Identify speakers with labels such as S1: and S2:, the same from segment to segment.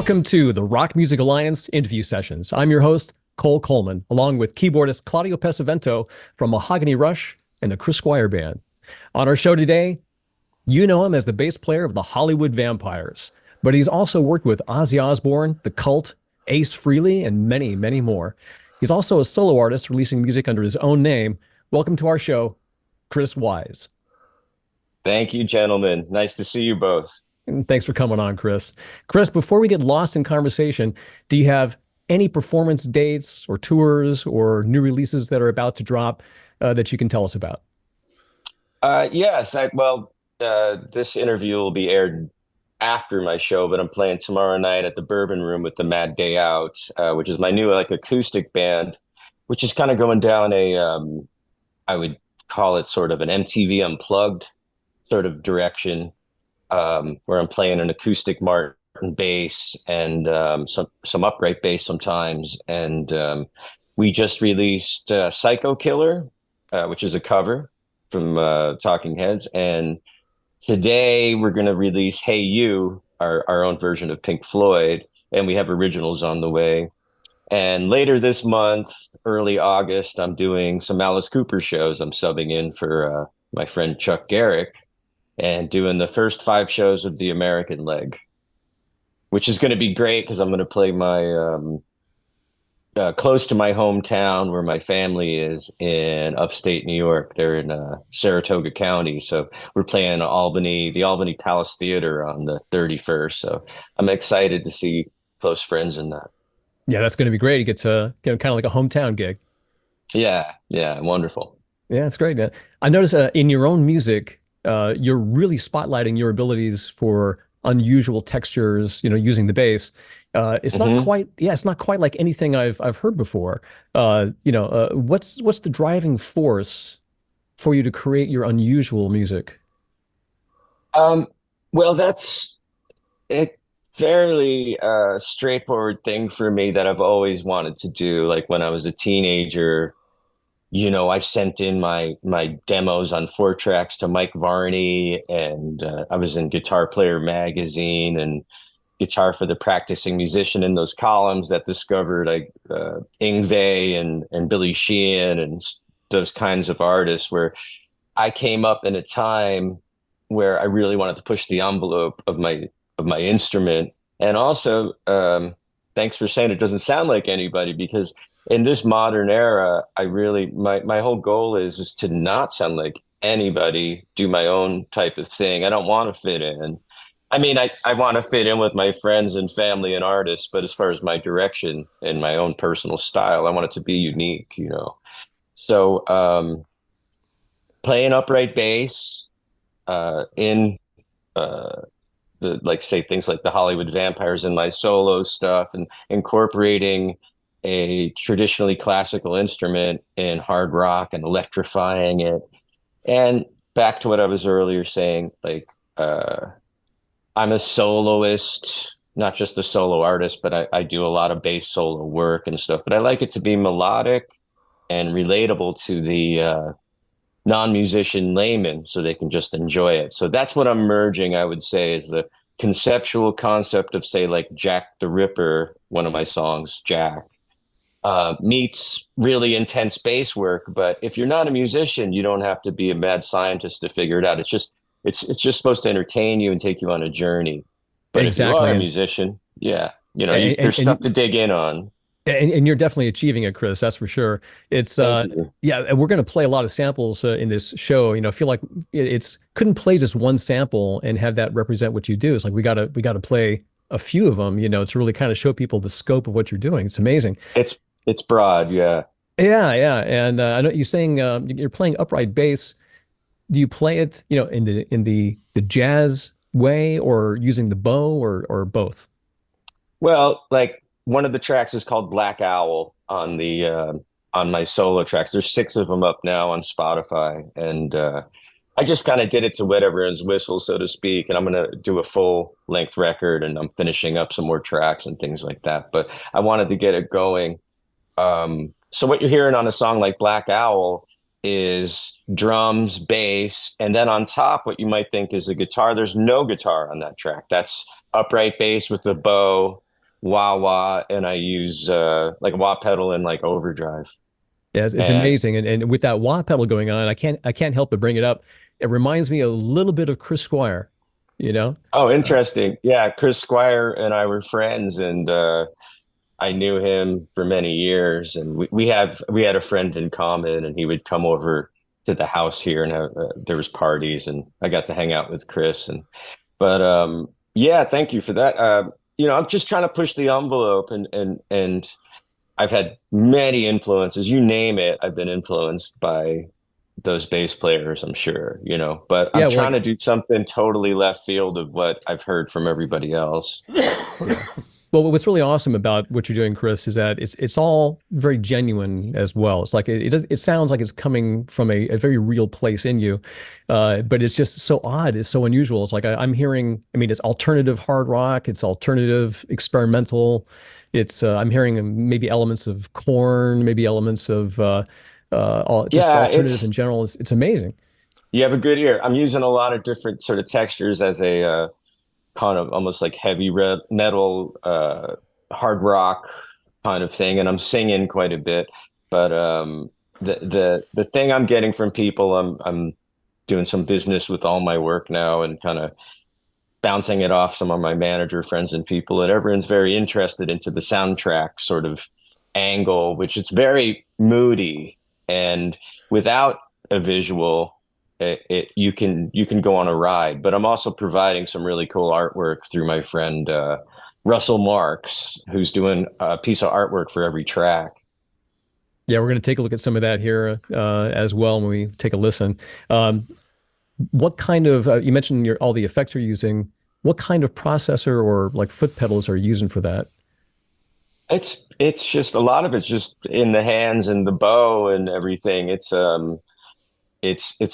S1: Welcome to the Rock Music Alliance interview sessions. I'm your host, Cole Coleman, along with keyboardist Claudio Pesavento from Mahogany Rush and the Chris Squire Band. On our show today, you know him as the bass player of the Hollywood Vampires, but he's also worked with Ozzy Osbourne, The Cult, Ace Frehley, and many, many more. He's also a solo artist releasing music under his own name. Welcome to our show, Chris Wyse.
S2: Thank you, gentlemen. Nice to see you both.
S1: And thanks for coming on, Chris. Chris, before we get lost in conversation, do you have any performance dates or tours or new releases that are about to drop that you can tell us about?
S2: Yes, this interview will be aired after my show, but I'm playing tomorrow night at the Bourbon Room with the Mad Day Out, which is my new acoustic band, which is kind of going down I would call it sort of an MTV Unplugged sort of direction, where I'm playing an acoustic Martin bass and some upright bass sometimes. And we just released Psycho Killer, which is a cover from Talking Heads. And today we're going to release Hey You, our own version of Pink Floyd, and we have originals on the way. And later this month, early August, I'm doing some Alice Cooper shows. I'm subbing in for my friend Chuck Garrick and doing the first 5 shows of the American leg, which is going to be great because I'm going to play my close to my hometown where my family is in upstate New York. They're in Saratoga County. So we're playing the Albany Palace Theater on the 31st. So I'm excited to see close friends in that.
S1: Yeah, that's going to be great. You get to, kind of like a hometown gig.
S2: Yeah, wonderful.
S1: Yeah, it's great. I notice in your own music, you're really spotlighting your abilities for unusual textures, using the bass. It's not
S2: hmm
S1: quite, it's not quite like anything I've heard before. What's the driving force for you to create your unusual music?
S2: Um, well, that's a fairly straightforward thing for me that I've always wanted to do. Like when I was a teenager, I sent in my demos on 4 tracks to Mike Varney, and I was in Guitar Player magazine and Guitar for the Practicing Musician in those columns that discovered Yngwie and Billy Sheehan and those kinds of artists. Where I came up in a time where I really wanted to push the envelope of my instrument, and also thanks for saying it doesn't sound like anybody, because in this modern era, I really my whole goal is to not sound like anybody, do my own type of thing. I don't want to fit in. I mean, I want to fit in with my friends and family and artists, but as far as my direction and my own personal style, I want it to be unique. So playing upright bass in say things like the Hollywood Vampires in my solo stuff, and incorporating a traditionally classical instrument in hard rock and electrifying it. And back to what I was earlier saying, I'm a soloist, not just a solo artist, but I do a lot of bass solo work and stuff. But I like it to be melodic and relatable to the non-musician layman so they can just enjoy it. So that's what I'm merging, I would say, is the conceptual concept of, say, like Jack the Ripper, one of my songs, Jack, meets really intense bass work. But if you're not a musician, you don't have to be a mad scientist to figure it out. It's just supposed to entertain you and take you on a journey. But if you are
S1: Exactly.
S2: a
S1: And,
S2: musician, yeah,
S1: and,
S2: there's stuff
S1: and
S2: to dig in on.
S1: and you're definitely achieving it, Chris. That's for sure. It's
S2: Thank you.
S1: yeah, and we're going to play a lot of samples in this show. I feel like it's couldn't play just one sample and have that represent what you do. It's like we gotta play a few of them, to really kind of show people the scope of what you're doing. It's amazing.
S2: It's broad, yeah.
S1: Yeah, yeah. And I know you're saying you're playing upright bass. Do you play it, in the jazz way, or using the bow, or both?
S2: Well, like one of the tracks is called Black Owl on my solo tracks. There's 6 of them up now on Spotify, and I just kind of did it to wet everyone's whistle, so to speak. And I'm gonna do a full length record, and I'm finishing up some more tracks and things like that. But I wanted to get it going. So what you're hearing on a song like Black Owl is drums, bass, and then on top, what you might think is a guitar. There's no guitar on that track. That's upright bass with the bow, wah wah, and I use like wah pedal and like overdrive.
S1: Yeah, it's
S2: And
S1: amazing. And with that wah pedal going on, I can't help but bring it up. It reminds me a little bit of Chris Squire, you know?
S2: oh,
S1: Uh,
S2: interesting. Yeah, Chris Squire and I were friends, and I knew him for many years, and we had a friend in common, and he would come over to the house here, and there was parties, and I got to hang out with Chris. And but yeah, thank you for that. I'm just trying to push the envelope, and I've had many influences. You name it, I've been influenced by those bass players, I'm sure, but I'm
S1: yeah, well,
S2: trying
S1: like
S2: to do something totally left field of what I've heard from everybody else.
S1: yeah. Well, what's really awesome about what you're doing, Chris, is that it's all very genuine as well. It's like it sounds like it's coming from a very real place in you, but it's just so odd. It's so unusual. It's like I'm hearing. I mean, it's alternative hard rock. It's alternative experimental. It's I'm hearing maybe elements of corn, maybe elements of just
S2: Yeah,
S1: alternative in general. It's amazing.
S2: you have a good ear. I'm using a lot of different sort of textures as a kind of almost like heavy metal, hard rock kind of thing, and I'm singing quite a bit. But the thing I'm getting from people, I'm doing some business with all my work now, and kind of bouncing it off some of my manager friends and people, and everyone's very interested into the soundtrack sort of angle, which it's very moody, and without a visual, you can go on a ride. But I'm also providing some really cool artwork through my friend Russell Marks, who's doing a piece of artwork for every track.
S1: Yeah, we're going to take a look at some of that here as well when we take a listen. What kind of you mentioned all the effects you're using. What kind of processor or like foot pedals are you using for that?
S2: It's just a lot of it's just in the hands and the bow and everything. It's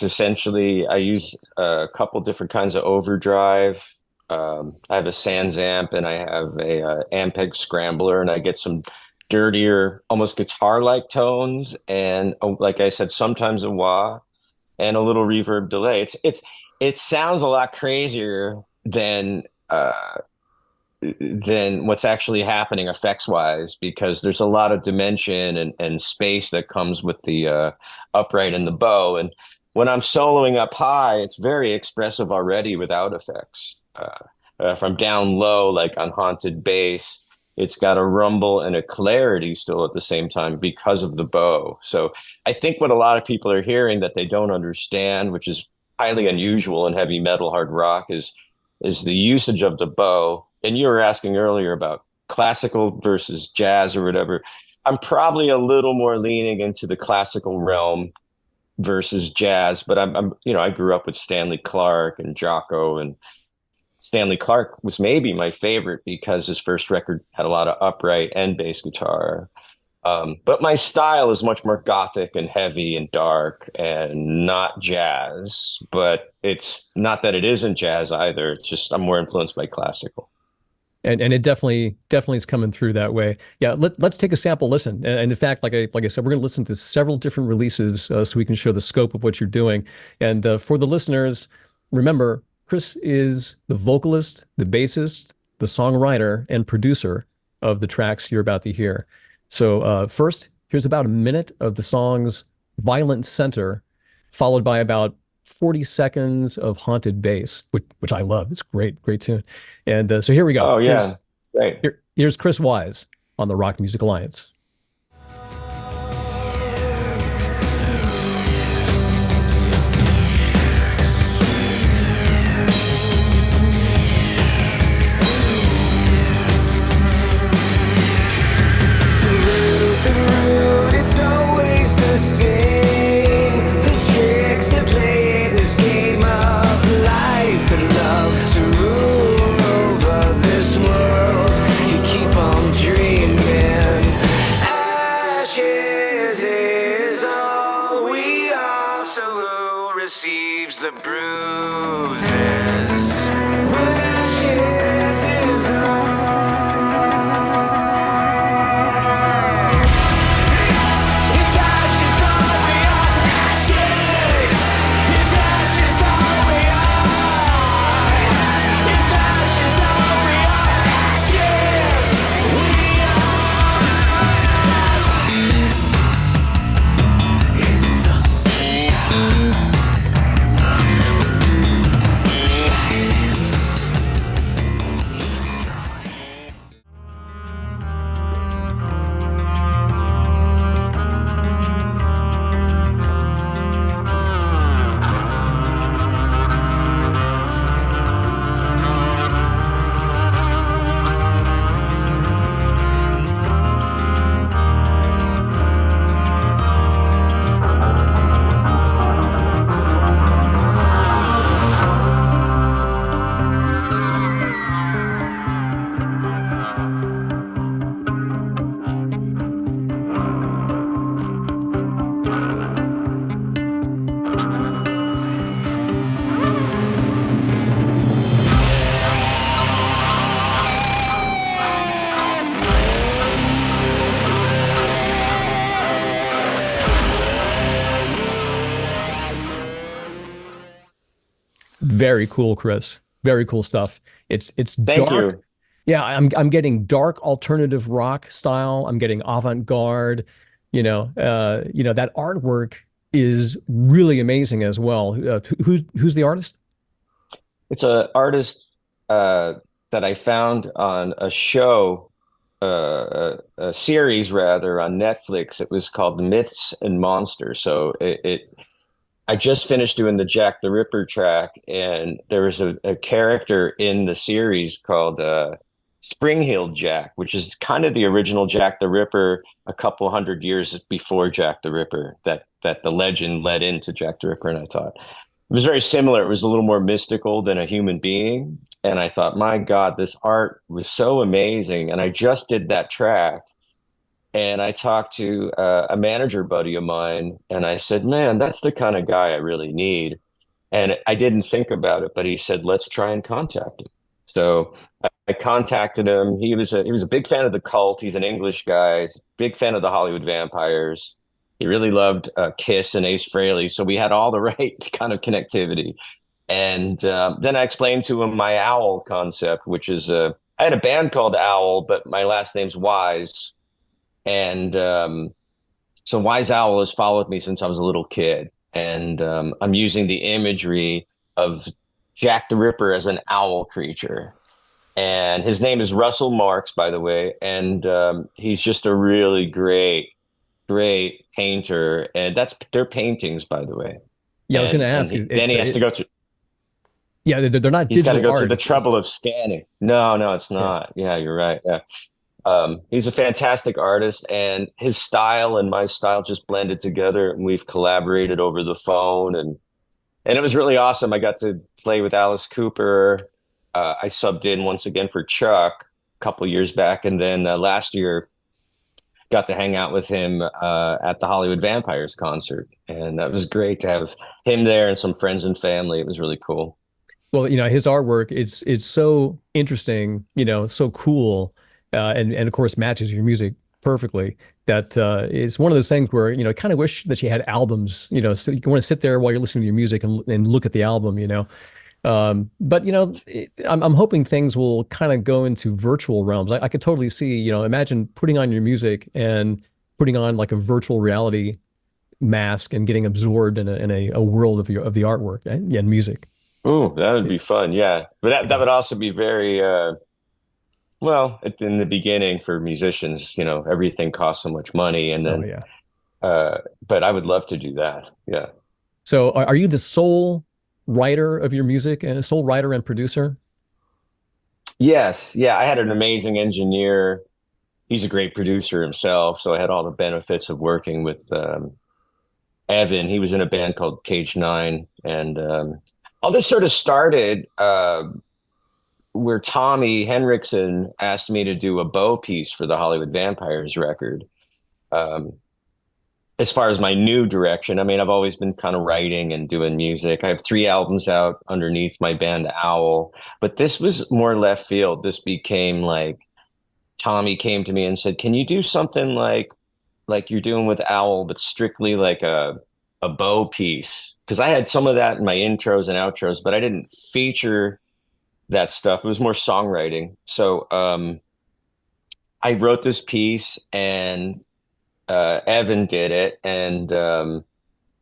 S2: essentially I use a couple different kinds of overdrive. I have a Sans amp, and I have a Ampeg scrambler, and I get some dirtier, almost guitar-like tones, and like I said, sometimes a wah and a little reverb delay. It sounds a lot crazier than what's actually happening effects wise, because there's a lot of dimension and space that comes with the upright and the bow. And when I'm soloing up high, it's very expressive already without effects. If I'm down low, like on Haunted Bass, it's got a rumble and a clarity still at the same time because of the bow. So I think what a lot of people are hearing that they don't understand, which is highly unusual in heavy metal hard rock, is the usage of the bow. And you were asking earlier about classical versus jazz or whatever. I'm probably a little more leaning into the classical realm versus jazz, but I grew up with Stanley Clarke and Jocko, and Stanley Clarke was maybe my favorite because his first record had a lot of upright and bass guitar. But my style is much more gothic and heavy and dark and not jazz, but it's not that it isn't jazz either. It's just I'm more influenced by classical.
S1: And it definitely is coming through that way. Yeah, let's take a sample listen. And in fact, like I said, we're going to listen to several different releases so we can show the scope of what you're doing. And for the listeners, remember, Chris is the vocalist, the bassist, the songwriter, and producer of the tracks you're about to hear. So first, here's about a minute of the song's Violent Center, followed by about 40 seconds of Haunted Bass, which I love. It's great tune. And so here we go.
S2: Oh yeah, great.
S1: Here's Chris Wyse on the Rock Music Alliance. Very cool, Chris. Very cool stuff. It's
S2: Thank
S1: dark.
S2: you.
S1: Yeah, I'm getting dark alternative rock style. I'm getting avant-garde. That artwork is really amazing as well. Who's the artist?
S2: It's an artist that I found on a show, a series rather, on Netflix. It was called Myths and Monsters. So I just finished doing the Jack the Ripper track, and there was a character in the series called Spring-Heeled Jack, which is kind of the original Jack the Ripper a couple hundred years before Jack the Ripper, that the legend led into Jack the Ripper. And I thought it was very similar. It was a little more mystical than a human being. And I thought, my God, this art was so amazing. And I just did that track. And I talked to a manager buddy of mine, and I said, man, that's the kind of guy I really need. And I didn't think about it, but he said, let's try and contact him. So I contacted him. He was a big fan of the Cult. He's an English guy. He's a big fan of the Hollywood Vampires. He really loved Kiss and Ace Frehley. So we had all the right kind of connectivity. And then I explained to him my Owl concept, which is I had a band called Owl, but my last name's Wyse. And so Wise Owl has followed me since I was a little kid. And I'm using the imagery of Jack the Ripper as an owl creature. And his name is Russell Marks, by the way. And he's just a really great painter. And they're paintings, by the way.
S1: Yeah, I was going to ask.
S2: Then he has to go through.
S1: Yeah, they're not
S2: He's got to
S1: digital
S2: go through
S1: art.
S2: the trouble of scanning. No, it's not. Yeah, you're right. Yeah. He's a fantastic artist, and his style and my style just blended together, and we've collaborated over the phone, and it was really awesome. I got to play with Alice Cooper. I subbed in once again for Chuck a couple years back, and then last year got to hang out with him at the Hollywood Vampires concert, and that was great to have him there and some friends and family. It was really cool.
S1: Well, his artwork it's so interesting, so cool. And of course matches your music perfectly. That it's one of those things where kind of wish that you had albums. So you want to sit there while you're listening to your music and look at the album. But I'm hoping things will kind of go into virtual realms. I could totally see. Imagine putting on your music and putting on like a virtual reality mask and getting absorbed in a world of the artwork and music.
S2: Ooh, that would be fun. Yeah, but that would also be very. Well, in the beginning for musicians, everything costs so much money, and then, but I would love to do that. Yeah.
S1: So, are you the sole writer of your music and sole writer and producer?
S2: Yes. Yeah. I had an amazing engineer. He's a great producer himself. So I had all the benefits of working with Evan. He was in a band called Cage Nine, and all this sort of started. Where Tommy Henriksen asked me to do a bow piece for the Hollywood Vampires record. As far as my new direction, I mean, I've always been kind of writing and doing music. I have 3 albums out underneath my band Owl, but this was more left field. This became like Tommy came to me and said, "Can you do something like you're doing with Owl, but strictly like a bow piece?" Because I had some of that in my intros and outros, but I didn't feature that stuff. It was more songwriting. So I wrote this piece, and Evan did it, and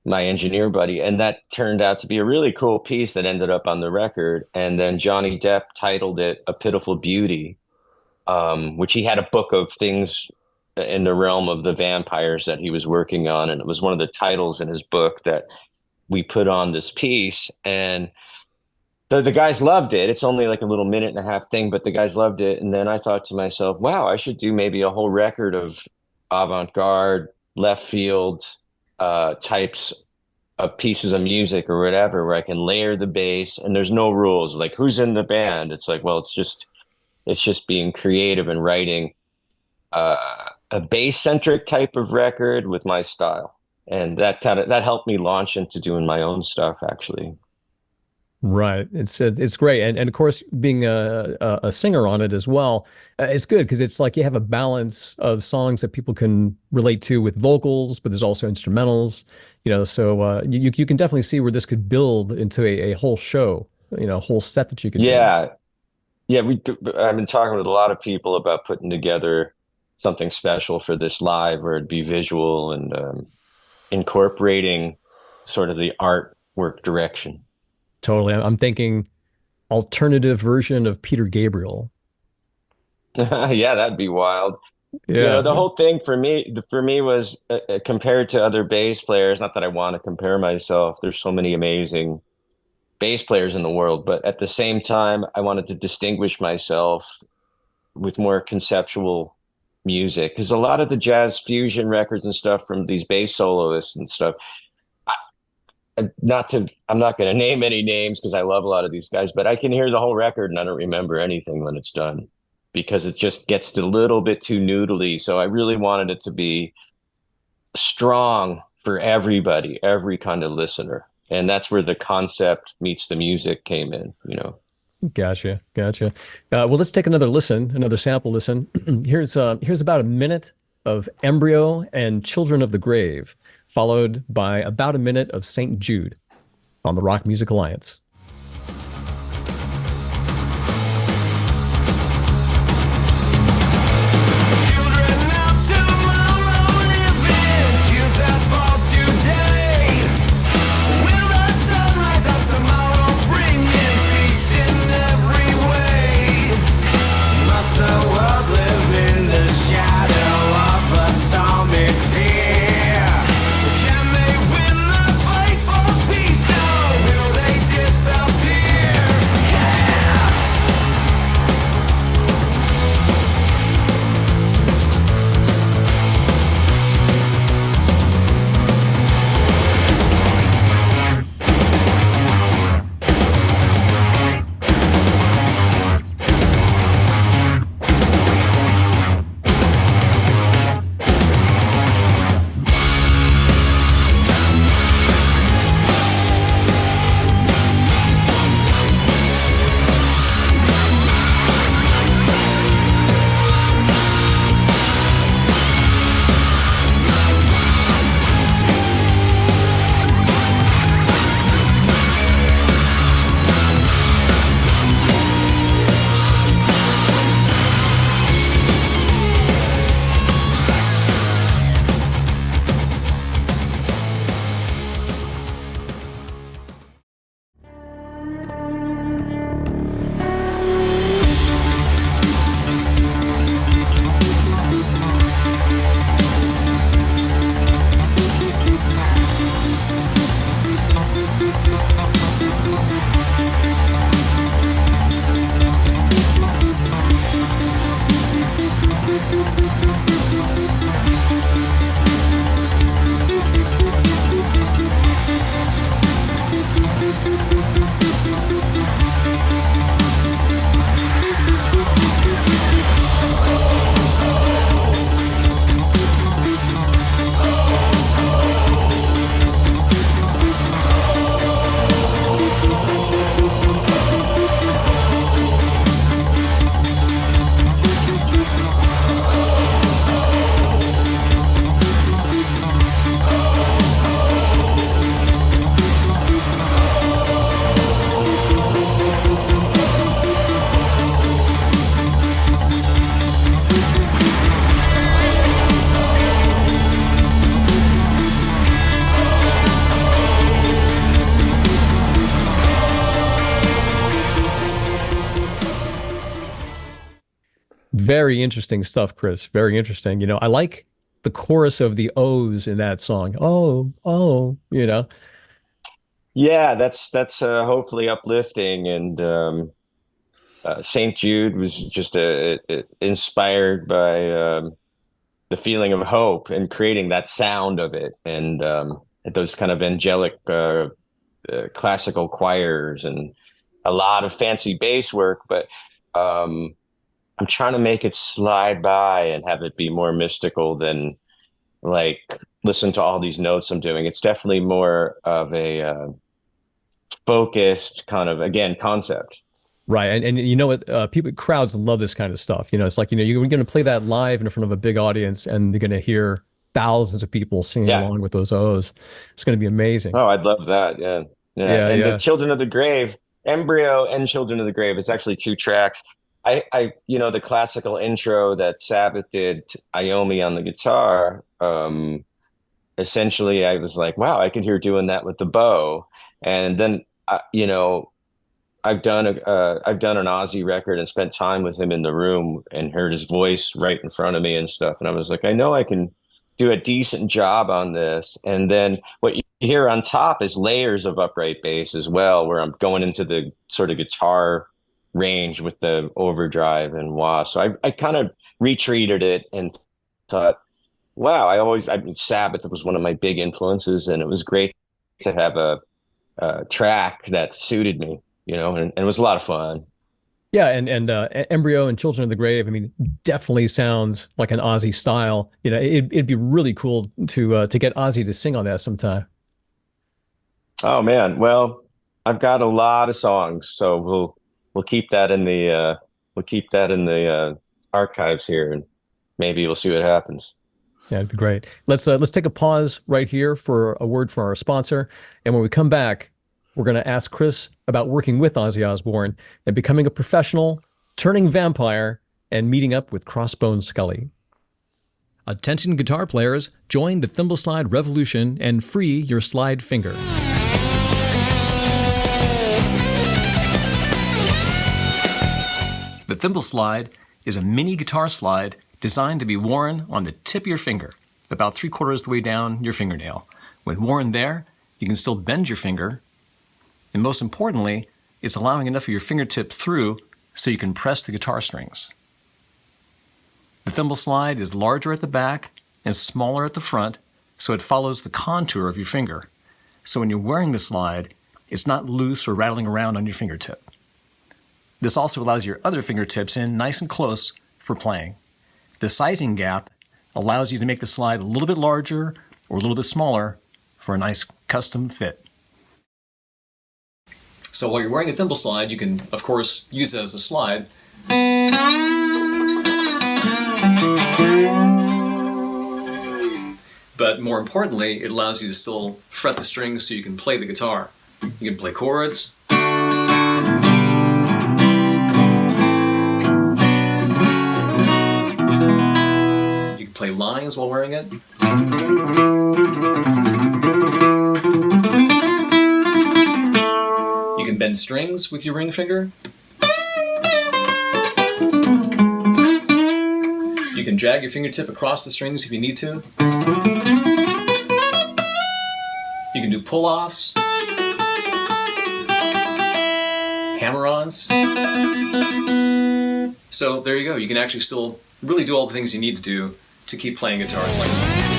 S2: my engineer buddy, and that turned out to be a really cool piece that ended up on the record. And then Johnny Depp titled it "A Pitiful Beauty," which he had a book of things in the realm of the vampires that he was working on, and it was one of the titles in his book that we put on this piece. And the guys loved it. It's only like a little minute and a half thing, but the guys loved it. And then I thought to myself, wow, I should do maybe a whole record of avant-garde, left field types of pieces of music or whatever, where I can layer the bass and there's no rules. Like, who's in the band? It's like, well, it's just being creative and writing a bass-centric type of record with my style. And that helped me launch into doing my own stuff, actually.
S1: Right. It's great. And of course, being a singer on it as well, it's good because it's like you have a balance of songs that people can relate to with vocals, but there's also instrumentals, so you can definitely see where this could build into a whole show. whole set that you could do.
S2: Yeah. Yeah, I've been talking with a lot of people about putting together something special for this live where it'd be visual and incorporating sort of the artwork direction.
S1: Totally. I'm thinking alternative version of Peter Gabriel.
S2: Yeah, that'd be wild.
S1: Yeah.
S2: The whole thing for me was compared to other bass players, not that I want to compare myself. There's so many amazing bass players in the world, but at the same time, I wanted to distinguish myself with more conceptual music because a lot of the jazz fusion records and stuff from these bass soloists and stuff. I'm not going to name any names because I love a lot of these guys, but I can hear the whole record and I don't remember anything when it's done because it just gets a little bit too noodly. So I really wanted it to be strong for everybody, every kind of listener. And that's where the concept meets the music came in.
S1: Gotcha. Gotcha. Well, let's take another listen, another sample listen. Here's about a minute of Embryo and Children of the Grave, followed by about a minute of St. Jude on the Rock Music Alliance. Very interesting stuff, Chris. Very interesting. I like the chorus of the O's in that song. Oh, oh.
S2: Yeah, that's hopefully uplifting and St. Jude was just inspired by the feeling of hope and creating that sound of it and those kind of angelic classical choirs and a lot of fancy bass work, but I'm trying to make it slide by and have it be more mystical than like listen to all these notes I'm doing. It's definitely more of a focused kind of, again, concept.
S1: Right. And you know what? Crowds love this kind of stuff. It's like, you're going to play that live in front of a big audience and they're going to hear thousands of people singing
S2: Yeah.
S1: along with those O's. It's going to be amazing.
S2: Oh, I'd love that. Yeah. Yeah.
S1: Yeah.
S2: And
S1: Yeah.
S2: the Children of the Grave, Embryo and Children of the Grave. It's actually two tracks. The classical intro that Sabbath did, Iomi on the guitar. Essentially, I was like, wow, I could hear doing that with the bow. And then, I've done an Ozzy record and spent time with him in the room and heard his voice right in front of me and stuff. And I was like, I know I can do a decent job on this. And then what you hear on top is layers of upright bass as well, where I'm going into the sort of guitar range with the overdrive and wah. So I kind of retreated it and thought, wow, I mean, Sabbath was one of my big influences, and it was great to have a track that suited me, and it was a lot of fun.
S1: Yeah, and Embryo and Children of the Grave, I mean, definitely sounds like an Ozzy style. It'd be really cool to get Ozzy to sing on that sometime.
S2: Oh man, well, I've got a lot of songs, so we'll keep that in the archives here, and maybe we'll see what happens.
S1: Yeah, it'd be great. Let's take a pause right here for a word from our sponsor, and when we come back, we're going to ask Chris about working with Ozzy Osbourne and becoming a professional, turning vampire, and meeting up with Crossbone Skully. Attention guitar players, join the Thimble Slide revolution and free your slide finger. The Thimble Slide is a mini guitar slide designed to be worn on the tip of your finger, about 3/4 of the way down your fingernail. When worn there, you can still bend your finger, and most importantly, it's allowing enough of your fingertip through so you can press the guitar strings. The Thimble Slide is larger at the back and smaller at the front, so it follows the contour of your finger. So when you're wearing the slide, it's not loose or rattling around on your fingertip. This also allows your other fingertips in nice and close for playing. The sizing gap allows you to make the slide a little bit larger or a little bit smaller for a nice custom fit. So while you're wearing a Thimble Slide, you can, of course, use it as a slide. But more importantly, it allows you to still fret the strings so you can play the guitar. You can play chords. You can play lines while wearing it. You can bend strings with your ring finger. You can drag your fingertip across the strings if you need to. You can do pull-offs, hammer-ons. So there you go. You can actually still really do all the things you need to do to keep playing guitars like that.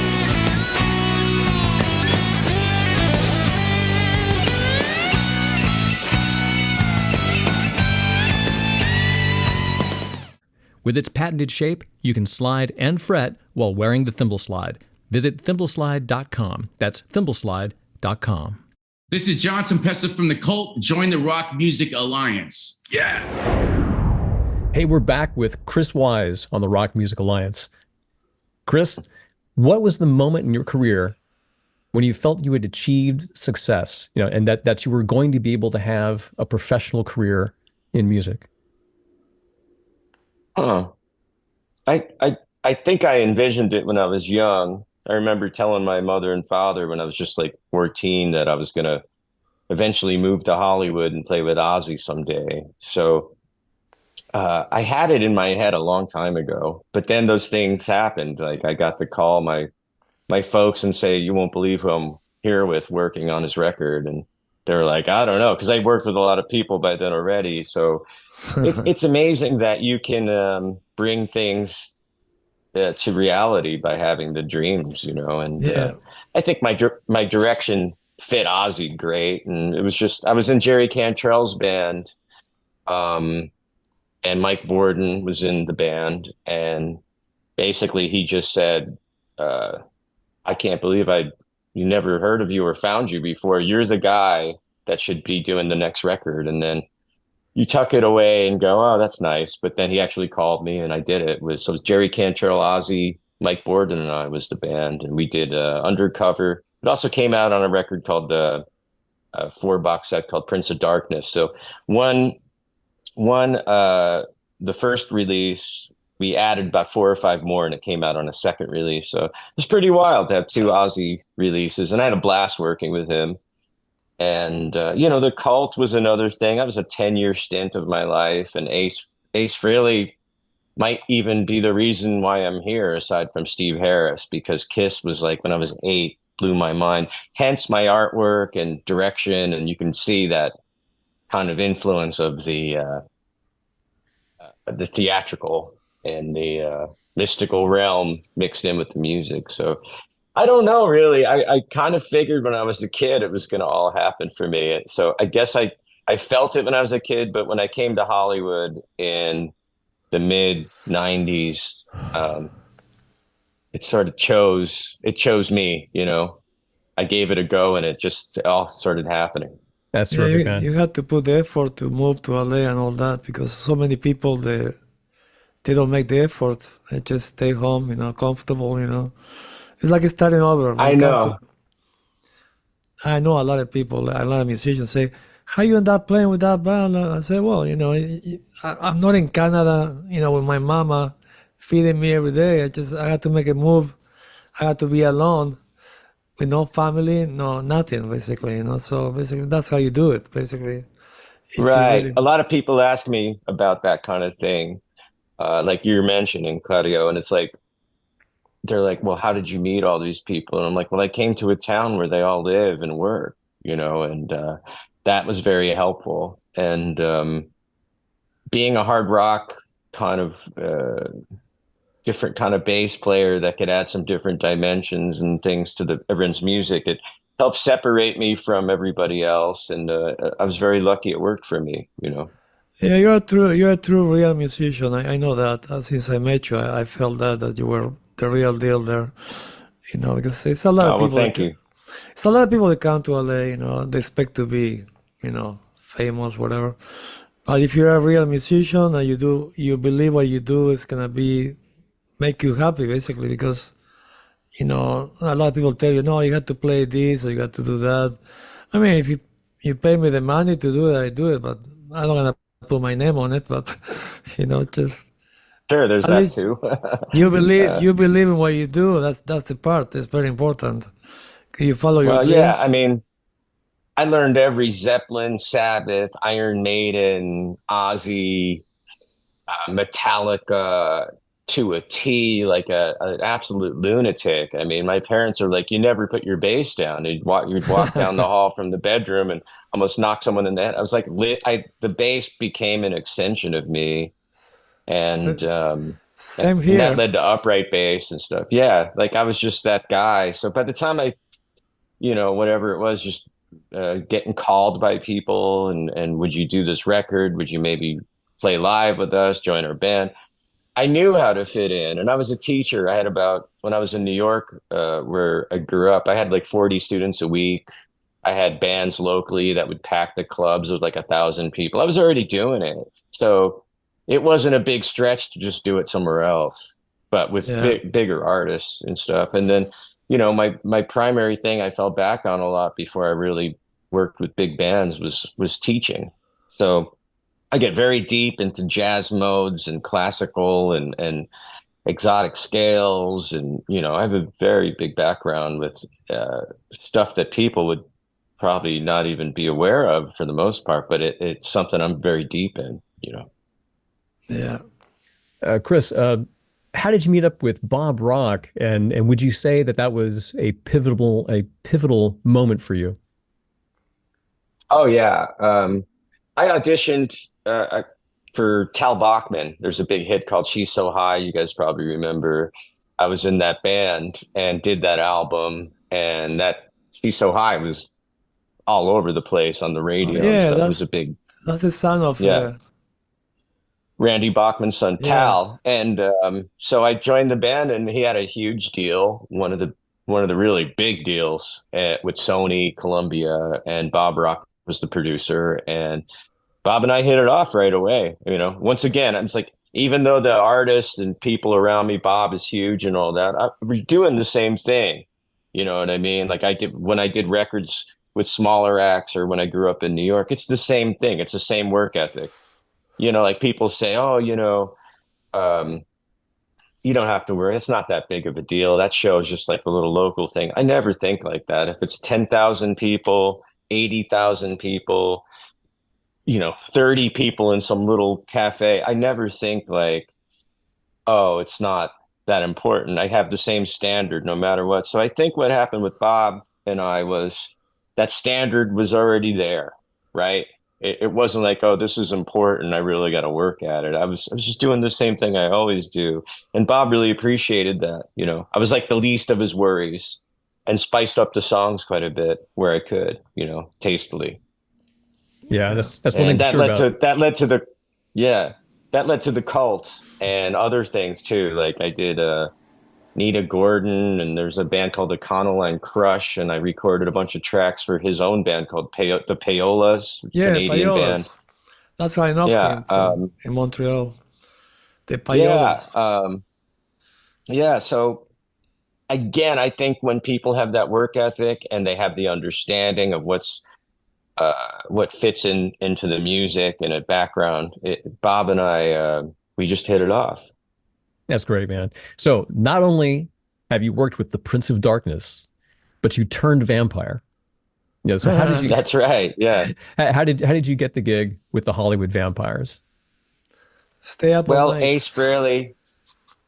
S1: With its patented shape, you can slide and fret while wearing the Thimble Slide. Visit thimblslide.com. That's thimblslide.com.
S3: This is Johnson Pessa from The Cult. Join the Rock Music Alliance. Yeah!
S1: Hey, we're back with Chris Wyse on the Rock Music Alliance. Chris, what was the moment in your career when you felt you had achieved success, and that you were going to be able to have a professional career in music?
S2: I think I envisioned it when I was young. I remember telling my mother and father when I was just like 14 that I was going to eventually move to Hollywood and play with Ozzy someday. So I had it in my head a long time ago, but then those things happened. Like I got to call my folks and say, you won't believe who I'm here with working on his record. And they're like, I don't know, because I worked with a lot of people by then already. So it's amazing that you can bring things to reality by having the dreams, and I think my direction fit Ozzy great. And it was just, I was in Jerry Cantrell's band, and Mike Borden was in the band. And basically he just said, I can't believe you never heard of you or found you before. You're the guy that should be doing the next record. And then you tuck it away and go, oh, that's nice. But then he actually called me and I did it. So it was Jerry Cantrell, Ozzy, Mike Borden, and I was the band. And we did Undercover. It also came out on a record called four-box set called Prince of Darkness. So one the first release, we added about 4 or 5 more, and it came out on a second release. So it's pretty wild to have 2 Ozzy releases, and I had a blast working with him. And the Cult was another thing. That was a 10-year stint of my life, and Ace Frehley might even be the reason why I'm here, aside from Steve Harris, because Kiss was like, when I was 8, blew my mind. Hence my artwork and direction, and you can see that kind of influence of the theatrical and the mystical realm mixed in with the music. So I don't know, really. I kind of figured when I was a kid it was going to all happen for me. So I guess I felt it when I was a kid, but when I came to Hollywood in the mid 90s, it sort of chose me, I gave it a go, and it all started happening.
S1: That's terrific, man.
S4: You had to put the effort to move to LA and all that, because so many people, they don't make the effort. They just stay home, comfortable, It's like starting over.
S2: I know.
S4: I know a lot of people, a lot of musicians say, how you end up playing with that band? I say, well, I'm not in Canada, with my mama feeding me every day. I had to make a move. I had to be alone with no family, no nothing, basically, So basically, that's how you do it, basically.
S2: Right. A lot of people ask me about that kind of thing, like you're mentioning, Claudio, and it's like, they're like, well, how did you meet all these people? And I'm like, well, I came to a town where they all live and work, and that was very helpful. And being a hard rock kind of different kind of bass player that could add some different dimensions and things to everyone's music, it helped separate me from everybody else. And I was very lucky it worked for me,
S4: Yeah, you're a true real musician. I know that. Since I met you, I felt that you were the real deal there. Because it's a lot of people.
S2: Thank you.
S4: It's a lot of people that come to LA. They expect to be, famous, whatever. But if you're a real musician and you believe what you do is gonna make you happy, basically, because a lot of people tell you, no, you have to play this or you got to do that. I mean, if you pay me the money to do it, I do it, but I'm not gonna put my name on it. But just
S2: sure, there's that too.
S4: you believe in what you do. That's the part that's very important. You follow your dreams.
S2: Yeah, I mean, I learned every Zeppelin, Sabbath, Iron Maiden, Ozzy, Metallica to a T, like an absolute lunatic. I mean, my parents are like, you never put your bass down. You'd walk down the hall from the bedroom and almost knock someone in the head. I was like, the bass became an extension of me. And
S4: same here.
S2: And that led to upright bass and stuff. Yeah, like I was just that guy. So by the time I, whatever it was, just getting called by people and would you do this record? Would you maybe play live with us, join our band? I knew how to fit in. And I was a teacher. I had when I was in New York, where I grew up, I had like 40 students a week. I had bands locally that would pack the clubs with like 1,000 people. I was already doing it. So it wasn't a big stretch to just do it somewhere else, but with bigger artists and stuff. And then, my primary thing I fell back on a lot before I really worked with big bands was teaching. So I get very deep into jazz modes and classical and exotic scales. And, I have a very big background with stuff that people would probably not even be aware of for the most part, but it's something I'm very deep in,
S4: Yeah.
S1: Chris, how did you meet up with Bob Rock, and would you say that was a pivotal moment for you?
S2: Oh yeah, I auditioned for Tal Bachman. There's a big hit called "She's So High." You guys probably remember. I was in that band and did that album, and that "She's So High" was all over the place on the radio.
S4: Yeah,
S2: that was a big.
S4: That's the son of
S2: Randy Bachman's son, Tal. And so I joined the band, and he had a huge deal, one of the really big deals with Sony, Columbia, and Bob Rock was the producer. And Bob and I hit it off right away. Once again, I'm just like, even though the artists and people around me, Bob is huge and all that, we're doing the same thing. You know what I mean? Like when I did records with smaller acts or when I grew up in New York, it's the same thing. It's the same work ethic. You know, like people say, oh, you don't have to worry. It's not that big of a deal. That show is just like a little local thing. I never think like that. If it's 10,000 people, 80,000 people, 30 people in some little cafe, I never think like, oh, it's not that important. I have the same standard no matter what. So I think what happened with Bob and I was that standard was already there, right? It wasn't like, oh, this is important, I really got to work at it. I was just doing the same thing I always do. And Bob really appreciated that. I was like the least of his worries and spiced up the songs quite a bit where I could, tastefully.
S1: Yeah, that's one thing
S2: And
S1: for sure about.
S2: that led to the Cult and other things too. Like I did Nita Gordon, and there's a band called the Econoline Crush, and I recorded a bunch of tracks for his own band called the Payolas,
S4: Yeah,
S2: Canadian
S4: Payolas.
S2: band.
S4: That's how I know him from in Montreal. The Payolas.
S2: So again, I think when people have that work ethic and they have the understanding of what fits into the music and a background, Bob and I, we just hit it off.
S1: That's great, man. So not only have you worked with the Prince of Darkness, but you turned vampire. So how did you?
S2: That's right. Yeah.
S1: How did you get the gig with the Hollywood Vampires?
S4: Stay up all night.
S2: Ace Frehley.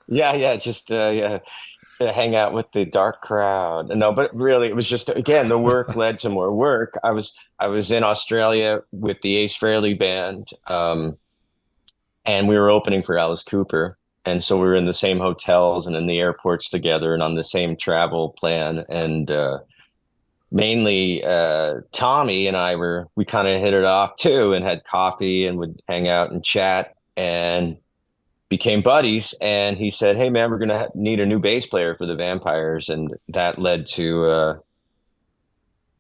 S2: Yeah. Just hang out with the dark crowd. No, but really, it was just, again, the work led to more work. I was in Australia with the Ace Frehley band, and we were opening for Alice Cooper. And so we were in the same hotels and in the airports together and on the same travel plan. And mainly Tommy and we kind of hit it off too and had coffee and would hang out and chat and became buddies. And he said, hey, man, we're going to need a new bass player for the Vampires. And that led to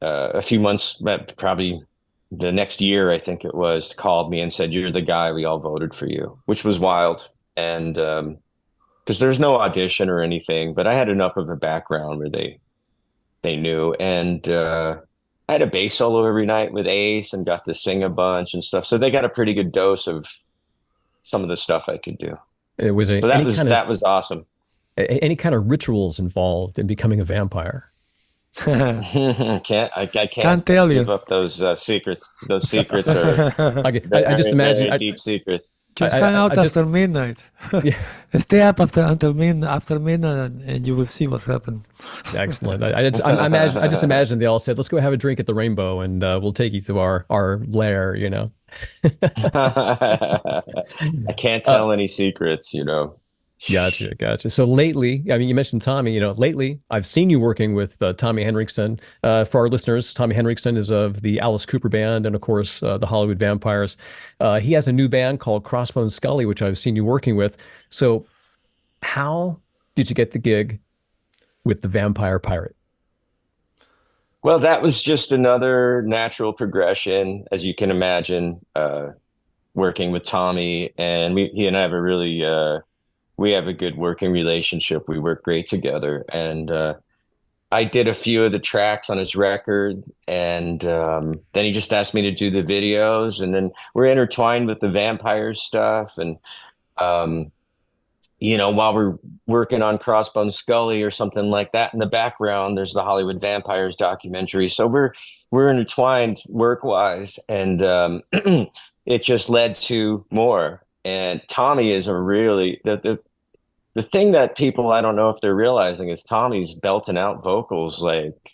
S2: a few months, probably the next year, I think it was, called me and said, you're the guy, we all voted for you, which was wild. And because there's no audition or anything, but I had enough of a background where they knew. And I had a bass solo every night with Ace and got to sing a bunch and stuff. So they got a pretty good dose of some of the stuff I could do.
S1: It was
S2: that was awesome.
S1: Any kind of rituals involved in becoming a vampire?
S2: I can't
S4: tell you.
S2: Give up those secrets. Those secrets are
S1: I just imagine
S2: very deep secrets.
S4: Just hang out after midnight.
S1: Yeah.
S4: Stay up after midnight, and you will see what's happened.
S1: Excellent. I just imagine they all said, "Let's go have a drink at the Rainbow, and we'll take you to our lair."
S2: I can't tell any secrets.
S1: Gotcha. So lately, I mean, you mentioned Tommy. Lately, I've seen you working with TommyHenriksen. For our listeners, TommyHenriksen is of the Alice Cooper band and, of course, the Hollywood Vampires. He has a new band called Crossbone Skully, which I've seen you working with. So how did you get the gig with the Vampire Pirate?
S2: Well, that was just another natural progression, as you can imagine, working with Tommy. And he and I have we have a good working relationship. We work great together. And I did a few of the tracks on his record. And then he just asked me to do the videos. And then we're intertwined with the Vampires stuff. And, while we're working on Crossbone Skully or something like that, in the background, there's the Hollywood Vampires documentary. So we're intertwined work-wise. And it just led to more. And Tommy is the thing that people, I don't know if they're realizing, is Tommy's belting out vocals like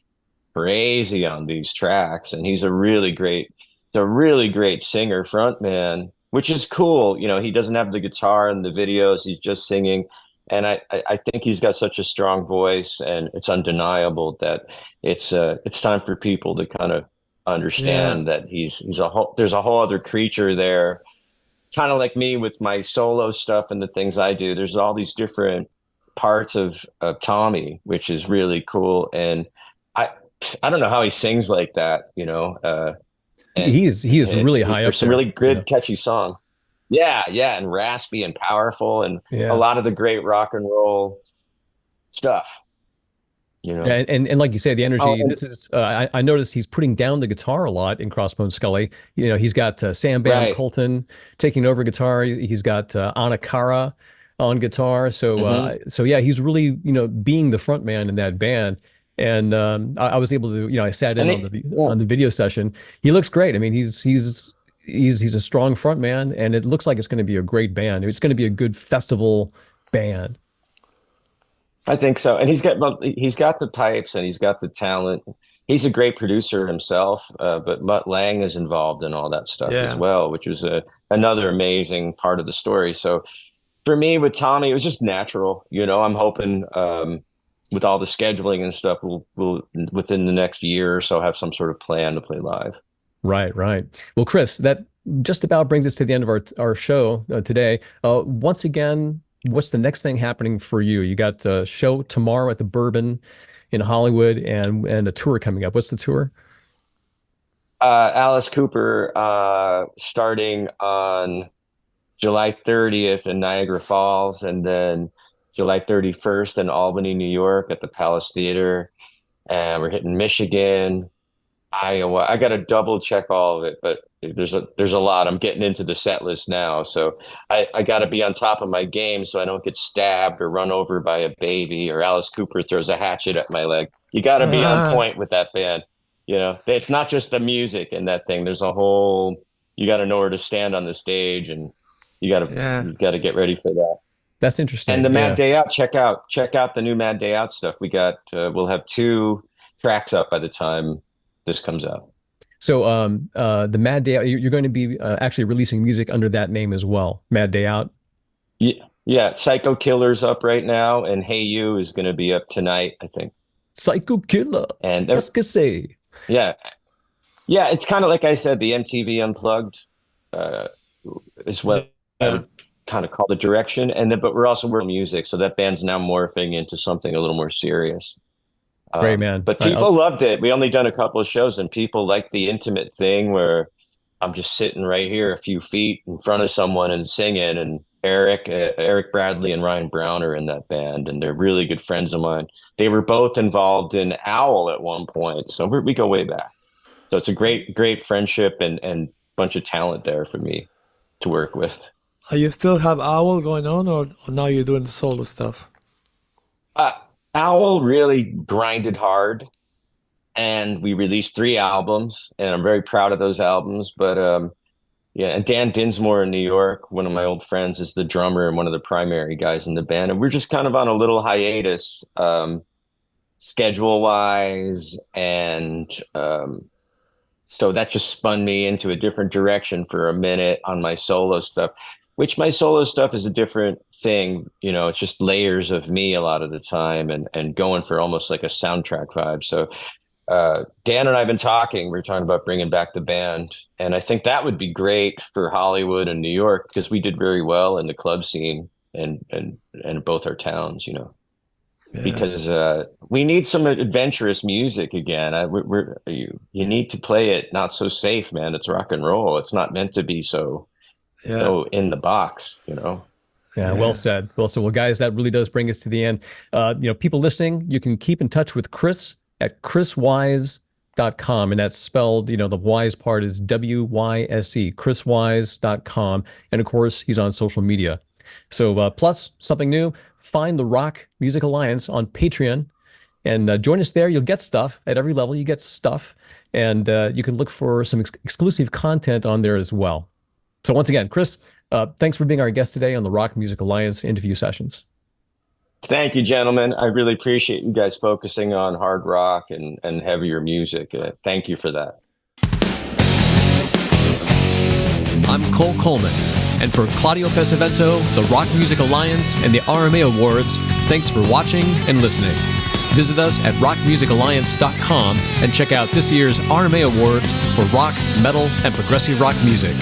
S2: crazy on these tracks. And he's a really great singer frontman, which is cool. He doesn't have the guitar in the videos. He's just singing. And I think he's got such a strong voice, and it's undeniable that it's time for people to kind of understand that there's a whole other creature there. Kind of like me with my solo stuff and the things I do. There's all these different parts of Tommy, which is really cool. And I don't know how he sings like that,
S1: He is really high up
S2: there's some
S1: there,
S2: really good, catchy songs. Yeah, and raspy and powerful, and a lot of the great rock and roll stuff. you know.
S1: Yeah, and like you say, the energy.
S2: Oh, and,
S1: This is I noticed he's putting down the guitar a lot in Crossbone Skully. He's got Sam Bam
S2: right.
S1: Colton taking over guitar. He's got Anna Cara on guitar. So
S2: Hmm.
S1: so yeah, he's really being the front man in that band. And I was able to I sat in
S2: And
S1: on
S2: it, yeah.
S1: the video session. He looks great. I mean, he's a strong front man, and it looks like it's going to be a great band. It's going to be a good festival band.
S2: I think so. And he's got the pipes and he's got the talent. He's a great producer himself, but Mutt Lang is involved in all that stuff as
S4: Yeah.
S2: well, which was another amazing part of the story. So for me with Tommy, it was just natural. I'm hoping with all the scheduling and stuff, we'll within the next year or so have some sort of plan to play live.
S1: Right, right. Well, Chris, that just about brings us to the end of our show today. Once again, what's the next thing happening for you? You got a show tomorrow at the Bourbon in Hollywood and a tour coming up. What's the tour?
S2: Alice Cooper starting on July 30th in Niagara Falls, and then July 31st in Albany, New York at the Palace Theater. And we're hitting Michigan, Iowa. I got to double check all of it, but there's a lot. I'm getting into the set list now, so I got to be on top of my game so I don't get stabbed or run over by a baby or Alice Cooper throws a hatchet at my leg. You got to be on point with that band. It's not just the music and that thing. There's a whole. You got to know where to stand on the stage, and you got to get ready for that.
S1: That's interesting.
S2: And the Mad Day Out. Check out the new Mad Day Out stuff. We'll have 2 tracks up by the time this comes out.
S1: So the Mad Day Out, you're going to be actually releasing music under that name as well. Mad Day Out.
S2: Yeah. Psycho Killer's up right now, and Hey You is going to be up tonight, I think.
S1: Psycho Killer.
S2: And
S1: qu'est-ce que c'est?
S2: Yeah. It's kind of like I said, the MTV Unplugged is what I would kind of call the direction. But we're also working music, so that band's now morphing into something a little more serious.
S1: Great, man.
S2: But people loved it. We only done a couple of shows, and people like the intimate thing where I'm just sitting right here a few feet in front of someone and singing. And Eric Bradley and Ryan Brown are in that band, and they're really good friends of mine. They were both involved in Owl at one point, so we go way back. So it's a great friendship and bunch of talent there for me to work with.
S4: Are you still have Owl going on, or now you're doing solo stuff?
S2: Owl really grinded hard, and we released 3 albums, and I'm very proud of those albums. But and Dan Dinsmore in New York, one of my old friends, is the drummer and one of the primary guys in the band, and we're just kind of on a little hiatus, schedule wise, and so that just spun me into a different direction for a minute on my solo stuff. Which my solo stuff is a different thing. It's just layers of me a lot of the time and going for almost like a soundtrack vibe. So Dan and I have been talking. We're talking about bringing back the band. And I think that would be great for Hollywood and New York because we did very well in the club scene and both our towns, because we need some adventurous music again. You need to play it not so safe, man. It's rock and roll. It's not meant to be so in the box,
S1: Yeah, well said. Well said. Well, guys, that really does bring us to the end. People listening, you can keep in touch with Chris at chriswyse.com, and that's spelled, the Wyse part is WYSE, chriswyse.com. And of course, he's on social media. So plus something new, find the Rock Music Alliance on Patreon and join us there. You'll get stuff at every level. You get stuff, and you can look for some exclusive content on there as well. So once again, Chris, thanks for being our guest today on the Rock Music Alliance interview sessions.
S2: Thank you, gentlemen. I really appreciate you guys focusing on hard rock and heavier music. Thank you for that.
S1: I'm Cole Coleman, and for Claudio Pesavento, the Rock Music Alliance, and the RMA Awards, thanks for watching and listening. Visit us at rockmusicalliance.com and check out this year's RMA Awards for rock, metal, and progressive rock music.